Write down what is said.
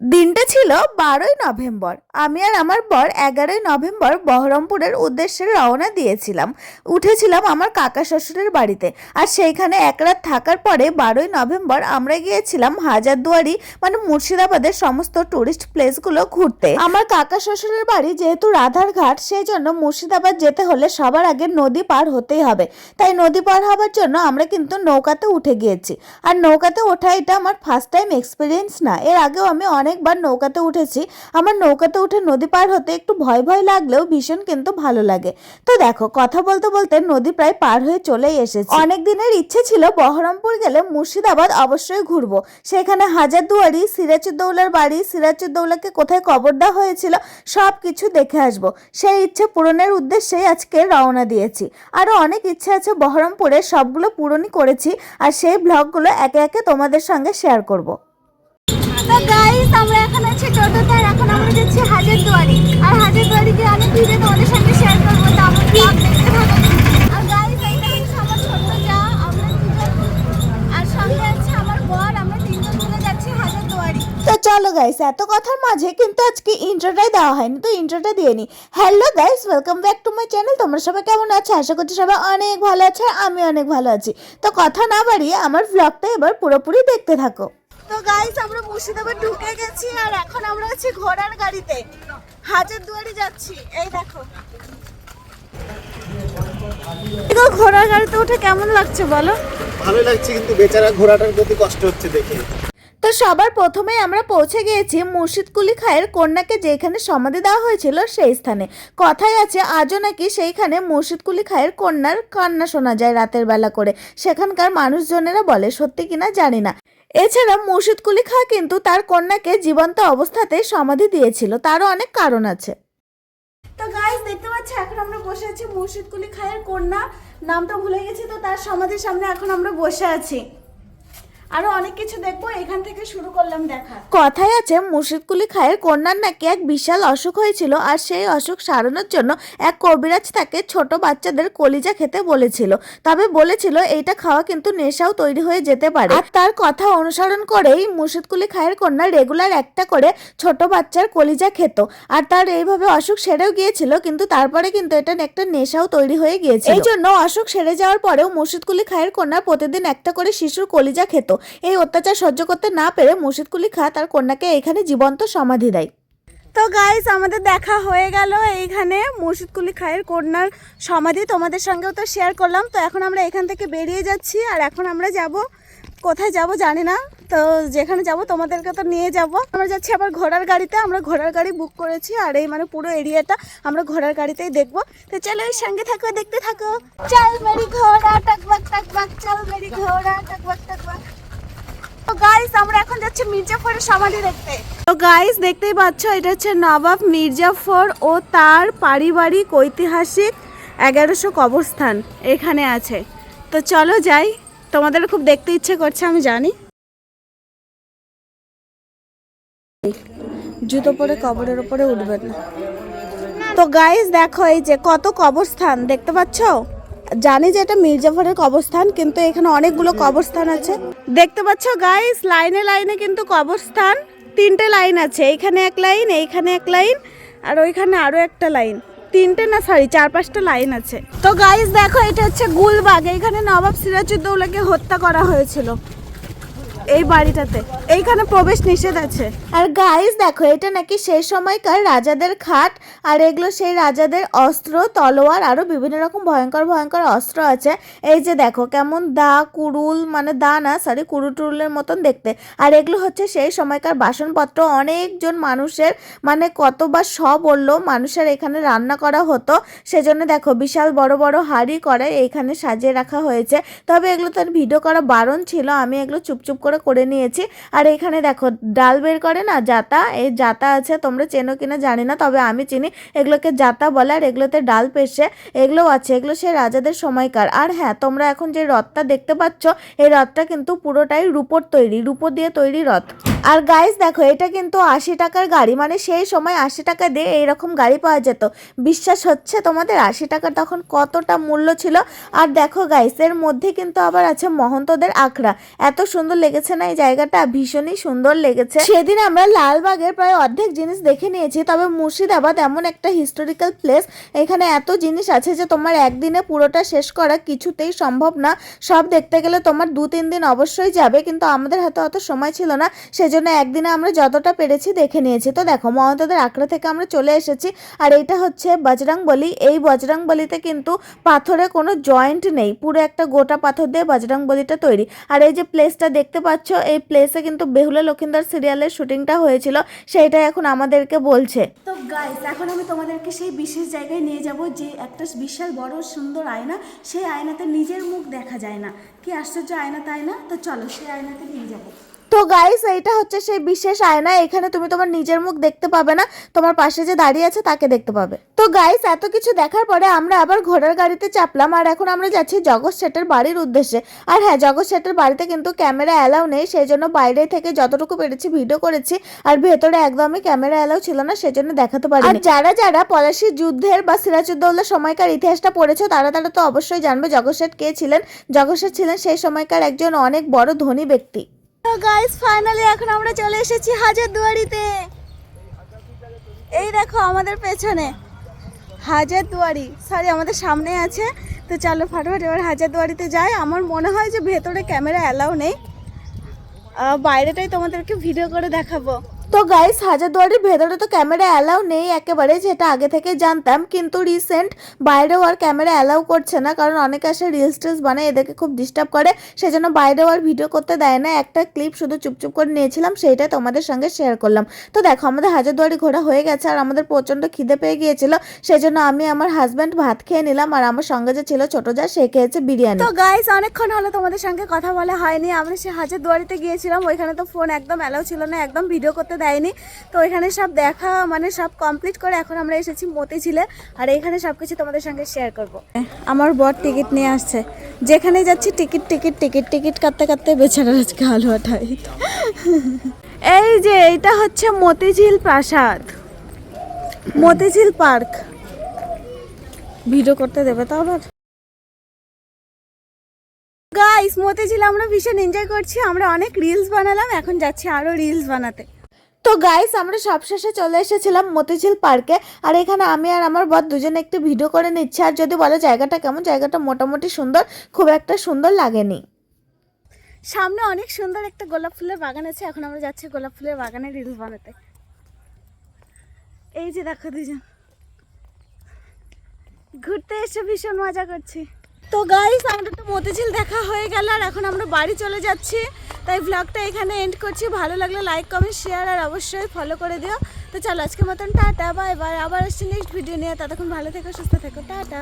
দিনটা ছিল 12ই নভেম্বর। আমি আর আমার বর 11ই নভেম্বর বহরমপুরের উদ্দেশ্যে রওনা দিয়েছিলাম। উঠেছিলাম আমার কাকা শ্বশুরের বাড়িতে। আর সেইখানে এক রাত থাকার পরে 12ই নভেম্বর আমরা গিয়েছিলাম হাজারদুয়ারি, মানে মুর্শিদাবাদের সমস্ত টুরিস্ট প্লেসগুলো ঘুরতে। আমার কাকা শ্বশুরের বাড়ি যেহেতু রাধারঘাট, সেই জন্য মুর্শিদাবাদ যেতে হলে সবার আগে নদী পার হতেই হবে। তাই নদী পার হওয়ার জন্য আমরা কিন্তু নৌকাতে উঠে গিয়েছি। আর নৌকাতে ওঠা এটা আমার ফার্স্ট টাইম এক্সপিরিয়েন্স না, এর আগেও আমি অনেকবার নৌকাতে উঠেছি। আমার নৌকাতে উঠে নদী পার হতে একটু ভয় ভয় লাগলেও ভীষণ কিন্তু ভালো লাগে। তো দেখো, কথা বলতে বলতে নদী প্রায় পার হয়ে চলেই এসেছে। অনেক দিনের ইচ্ছে ছিল বহরমপুর গেলে মুর্শিদাবাদ অবশ্যই ঘুরবো। সেখানে হাজারদুয়ারি, সিরাজউদ্দৌলার বাড়ি, সিরাজউদ্দৌলাকে কোথায় কবর দেওয়া হয়েছিল সব কিছু দেখে আসবো। সেই ইচ্ছে পূরণের উদ্দেশ্যেই আজকে রওনা দিয়েছি। আরও অনেক ইচ্ছে আছে বহরমপুরে, সবগুলো পূরণই করেছি। আর সেই ব্লগগুলো একে একে তোমাদের সঙ্গে শেয়ার করব। তো গাইস, আমরা এখন আছি টোটোতে, আর এখন আমরা যাচ্ছি হাজারদুয়ারি। আর হাজারদুয়ারিতে অনেক ভিডিও তোমাদের সঙ্গে শেয়ার করবো, তো আমার ব্লগ দেখতে থাকো। আর গাইস, এইটা হচ্ছে আমার ছোট্ট যা, আমরা দুজন, আর সঙ্গে আছে আমার বর। আমরা তিনজন মিলে যাচ্ছি হাজারদুয়ারি। তো চলো গাইস, এত কথার মাঝে কিন্তু আজকে ইন্ট্রোটাই দেওয়া হয়নি, তো ইন্ট্রোটা দিয়ে নি। Hello guys, welcome back to my channel. তোমরা সবাই কেমন আছো? আশা করছি সবাই অনেক ভালো আছে, আর আমি অনেক ভালো আছি। তো কথা না বাড়িয়ে আমার ব্লগটা এবার পুরোপুরি দেখতে থাকো। তো গাইস, আমরা মুর্শিদাবাদ ঢুকে গেছি, আর এখন আমরা আছি ঘোড়ার গাড়িতে হাজারদুয়ারি যাচ্ছি। এই দেখো, ঘোড়ার গাড়িতে উঠে কেমন লাগছে বলো? ভালো লাগছে, কিন্তু বেচারা ঘোড়াটার প্রতি কষ্ট হচ্ছে দেখে। তো সবার প্রথমে আমরা পৌঁছে গিয়েছি মুর্শিদকুলি খায়ের কন্যাকে যেখানে সমাধি দেওয়া হয়েছিল সেই স্থানে। কথায় আছে আজও নাকি সেইখানে মুর্শিদকুলি খায়ের কন্যার কান্না শোনা যায় রাতের বেলা করে। সেখানকার মানুষজনেরা বলে, সত্যি কিনা জানি না। এছাড়া মুর্শিদকুলি খাঁ কিন্তু তার কন্যাকে জীবন্ত অবস্থাতেই সমাধি দিয়েছিল, তারও অনেক কারণ আছে। তো গাইস, দেখতে পাচ্ছি এখন আমরা বসে আছি মুর্শিদকুলি খায়ের কন্যা, নামটা ভুলে গেছি, তো তার সমাধির সামনে এখন আমরা বসে আছি। আরো অনেক কিছু দেখবো, এখান থেকে শুরু করলাম দেখা। কথায় আছে মুর্শিদকুলি খায়ের কন্যার নাকি এক বিশাল অসুখ হয়েছিল, আর সেই অসুখ সারানোর জন্য এক কবিরাজ তাকে ছোট বাচ্চাদের কলিজা খেতে বলেছিল। তবে বলেছিল এইটা খাওয়া কিন্তু নেশাও তৈরি হয়ে যেতে পারে। আর তার কথা অনুসরণ করেই মুর্শিদকুলি খায়ের কন্যা রেগুলার একটা করে ছোট বাচ্চার কলিজা খেত। আর তার এইভাবে অসুখ সেরেও গিয়েছিল, কিন্তু তারপরে কিন্তু এটা একটা নেশাও তৈরি হয়ে গিয়েছিল। এই জন্য অসুখ সেরে যাওয়ার পরেও মুর্শিদকুলি খায়ের কন্যা প্রতিদিন একটা করে শিশুর কলিজা খেত। এই অত্যাচার সহ্য করতে না পেরে মুর্শিদকুলি খাঁ তার কন্যাকে এখানে জীবন্ত সমাধি দেয়। তো গাইস, আমাদের দেখা হয়ে গেল এইখানে মুর্শিদকুলি খায়ের কন্যার সমাধি, তোমাদের সঙ্গেও তো শেয়ার করলাম। তো এখন আমরা এখান থেকে বেরিয়ে যাচ্ছি, আর এখন আমরা যাব কোথায় যাব জানি না, তো যেখানে যাব তোমাদেরকে তো নিয়ে যাব। আমরা যাচ্ছি আবার ঘোড়ার গাড়িতে, আমরা ঘোড়ার গাড়ি বুক করেছি, আর এই মানে পুরো এরিয়াটা আমরা ঘোড়ার গাড়িতেই দেখবো। তো চলো এর সঙ্গে থাকো, দেখতে থাকো। চল মেরি ঘোড়া টকবক টকবক, চল মেরি ঘোড়া টকবক টকবক। তো গাইস, আমরা এখন যাচ্ছি মির্জাফরের সমাধি দেখতে। তো গাইস, দেখতেই পাচ্ছ, এটা হচ্ছে নবাব মির্জাফর ও তার পারিবারিক ঐতিহাসিক 1100 কবরস্থান এখানে আছে। তো চলো যাই, তোমাদের খুব দেখতে ইচ্ছে করছে আমি জানি। জুতো পরে কবরের উপরে উঠবেন না। তো গাইস দেখো, এই যে কত কবরস্থান দেখতে পাচ্ছ। জানি যে এটা মির্জাফরের কবরস্থান, কিন্তু এখানে অনেকগুলো কবরস্থান আছে দেখতে পাচ্ছ গাইস। লাইনে লাইনে কিন্তু কবরস্থান, 3টে লাইন আছে। এইখানে এক লাইন, এইখানে এক লাইন, আর ওইখানে আরো একটা লাইন। 3টে না, সরি 4-5টা লাইন আছে। তো গাইস দেখো, এটা হচ্ছে গুলবাগ। এইখানে নবাব সিরাজউদ্দৌলাকে হত্যা করা হয়েছিল এই বাড়িটাতে। এইখানে প্রবেশ নিষেধ আছে। আর গাইস দেখো, এটা নাকি সেই সময়কার রাজাদের খাট, আর এগুলো সেই রাজাদের অস্ত্র, তলোয়ার, আরো বিভিন্ন রকম ভয়ঙ্কর ভয়ঙ্কর অস্ত্র আছে। এই যে দেখো কেমন দা, কুড়ুল, মানে দা না, সরি কুড়ুল টুরুলের মতন দেখতে। আর এগুলো হচ্ছে সেই সময়কার বাসনপত্র। অনেকজন মানুষের, মানে কত বা বললো মানুষের এখানে রান্না করা হতো। সেজন্য দেখো বিশাল বড় বড় হাঁড়ি কড়াই এইখানে সাজিয়ে রাখা হয়েছে। তবে এগুলো তার ভিডিও করা বারণ ছিল, আমি এগুলো চুপচুপ করে নিয়েছি। আর এখানে দেখো ডাল বের করে না, জাতা, এই জাতা আছে, তোমরা চেনো কিনা জানি না, তবে আমি চিনি। এগুলোকে জাতা বলে, আর এগুলোতে ডাল পেশে এগুলো আছে। এগুলো সেই রাজাদের সময়কার। আর হ্যাঁ, তোমরা এখন যে রথটা দেখতে পাচ্ছ, এই রথটা কিন্তু পুরোটাই রূপোর তৈরি, রূপো দিয়ে তৈরি রথ। আর গাইস দেখো, এটা কিন্তু 80 টাকার গাড়ি, মানে সেই সময় 80 টাকা দিয়ে এইরকম গাড়ি পাওয়া যেত। বিশ্বাস হচ্ছে তোমাদের 80 টাকার তখন কতটা মূল্য ছিল। আর দেখো গাইস, এর মধ্যে কিন্তু আবার আছে মহন্তদের আখড়া। এত সুন্দর লেগেছে লেগেছে না এই জায়গাটা? ভীষণই সুন্দর লেগেছে। সেদিন আমরা লালবাগের প্রায় অর্ধেক জিনিস দেখে নিয়েছি, তবে মুর্শিদাবাদ এমন একটা হিস্টোরিক্যাল প্লেস, এখানে এত জিনিস আছে যে তোমার একদিনে পুরোটা শেষ করা কিছুতেই সম্ভব না। সব দেখতে গেলে তোমার 2-3 দিন অবশ্যই যাবে, কিন্তু আমাদের হাতে অত সময় ছিল না, সেজন্য একদিনে আমরা যতটা পেরেছি দেখে নিয়েছি। তো দেখো মমতাদের আখড়া থেকে আমরা চলে এসেছি, আর এইটা হচ্ছে বজরংবলী। এই বজরংবলীতে কিন্তু পাথরে কোনো জয়েন্ট নেই, পুরো একটা গোটা পাথর দিয়ে বজরংবলীটা তৈরি। আর এই যে প্লেসটা দেখতে পাচ্ছ, এই প্লেসে কিন্তু বেহুলা লক্ষিন্দর সিরিয়ালের শুটিংটা হয়েছিল, সেইটাই এখন আমাদেরকে বলছে। তো গাইস, এখন আমি তোমাদেরকে সেই বিশেষ জায়গায় নিয়ে যাব, যে একটা বিশাল বড় সুন্দর আয়না, সেই আয়নাতে নিজের মুখ দেখা যায় না। কি আশ্চর্য আয়না, তাই না? তো চলো সেই আয়নাতে নিয়ে যাবো। তো গাইস, এইটা হচ্ছে সেই বিশেষ আয়না। এখানে তুমি তোমার নিজের মুখ দেখতে পাবে না, তোমার পাশে যে দাঁড়িয়ে আছে তাকে দেখতে পাবে। তো গাইস, এত কিছু দেখার পরে আমরা আবার ঘোড়ার গাড়িতে চাপলাম, আর এখন আমরা যাচ্ছি জগৎ শেঠের বাড়ির উদ্দেশ্যে। আর হ্যাঁ, জগৎ শেঠের বাড়িতে কিন্তু ক্যামেরা অ্যালাউ নেই, সেই জন্য বাইরে থেকে যতটুকু পেরেছি ভিডিও করেছি, আর ভেতরে একদমই ক্যামেরা অ্যালাউ ছিল না, সেজন্য দেখাতে পারি। আর যারা যারা পলাশীর যুদ্ধের বা সিরাজউদ্দৌলা সময়কার ইতিহাসটা পড়েছো, তারা তারা তো অবশ্যই জানবে জগৎ শেঠ কে ছিলেন। জগৎ শেঠ ছিলেন সেই সময়কার একজন অনেক বড় ধনী ব্যক্তি। তো গাইস, ফাইনালি এখন আমরা চলে এসেছি হাজারদুয়ারিতে। এই দেখো আমাদের পেছনে হাজারদুয়ারি, সরি আমাদের সামনে আছে। তো চলো ফটাফট এবার হাজারদুয়ারিতে যাই। আমার মনে হয় যে ভেতরে ক্যামেরা অ্যালাউ নেই, বাইরেটাই তোমাদেরকে ভিডিও করে দেখাবো। তো গাইস, হাজারদুয়ারির ভেতরে তো ক্যামেরা অ্যালাউ নেই একেবারে, যেটা আগে থেকে জানতাম, কিন্তু রিসেন্ট বাইরেও আর ক্যামেরা অ্যালাউ করছে না, কারণ অনেকে আসে রিলস টিলস বানায়, এদেরকে খুব ডিস্টার্ব করে, সেজন্য বাইরেও আর ভিডিও করতে দেয় না। একটা ক্লিপ শুধু চুপচুপ করে নিয়েছিলাম, সেইটাই তোমাদের সঙ্গে শেয়ার করলাম। তো দেখো আমাদের হাজারদুয়ারি ঘোরা হয়ে গেছে, আর আমাদের প্রচণ্ড খিদে পেয়ে গিয়েছিল, সেজন্য আমি আমার হাজব্যান্ড ভাত খেয়ে নিলাম, আর আমার সঙ্গে যে ছিল ছোট যা, সে খেয়েছে বিরিয়ানি। তো গাইস, অনেকক্ষণ হলো তোমাদের সঙ্গে কথা বলা হয়নি। আমরা সে হাজারদুয়ারিতে গিয়েছিলাম, ওইখানে তো ফোন একদম অ্যালাউ ছিল না, একদম ভিডিও করতে দেয়নি। তো এখানে সব দেখা মানে সব কমপ্লিট করে এখন আমরা এসেছি মতিঝিলে, আর এখানে সব কিছু তোমাদের সঙ্গে শেয়ার করব। আমার বর টিকিট নিয়ে আসছে, যেখানে যাচ্ছি টিকিট টিকিট টিকিট টিকিট কাটতে কাটতে বেচারা আজকে হালুয়া টাইট। এই যে এইটা হচ্ছে মতিঝিল প্রাসাদ, মতিঝিল পার্ক। ভিডিও করতে দেবে তো আবার? গাইস, মতিঝিল আমরা ভীষণ এনজয় করছি, আমরা অনেক রিলস বানালাম, এখন যাচ্ছি আরো রিলস বানাতে। তো গাইস, আমরা সবশেষে চলে এসেছিলাম মতিঝিল পার্কে, আর এখানে আমি আর আমার বর দুজনে একটু ভিডিও করে নিচ্ছি। আর যদি বলে জায়গাটা কেমন, জায়গাটা মোটামুটি সুন্দর, খুব একটা সুন্দর লাগেনি। সামনে অনেক সুন্দর একটা গোলাপ ফুলের বাগান আছে, এখন আমরা যাচ্ছি গোলাপ ফুলের বাগানে রিলস বানাতে। এই যে দেখো দুজন ঘুরতে এসে ভীষণ মজা করছি। তো গাইস, আমাদের তো মতিঝিল দেখা হয়ে গেল, আর এখন আমরা বাড়ি চলে যাচ্ছি। তাই ব্লগটা এখানে এন্ড করছি। ভালো লাগলে লাইক কমেন্ট শেয়ার আর অবশ্যই ফলো করে দিও। তো চলো আজকের মতন টাটা, বাই বাই। আবার আসছি নেক্সট ভিডিও নিয়ে, ততক্ষণ ভালো থেকো, সুস্থ থেকো, টাটা।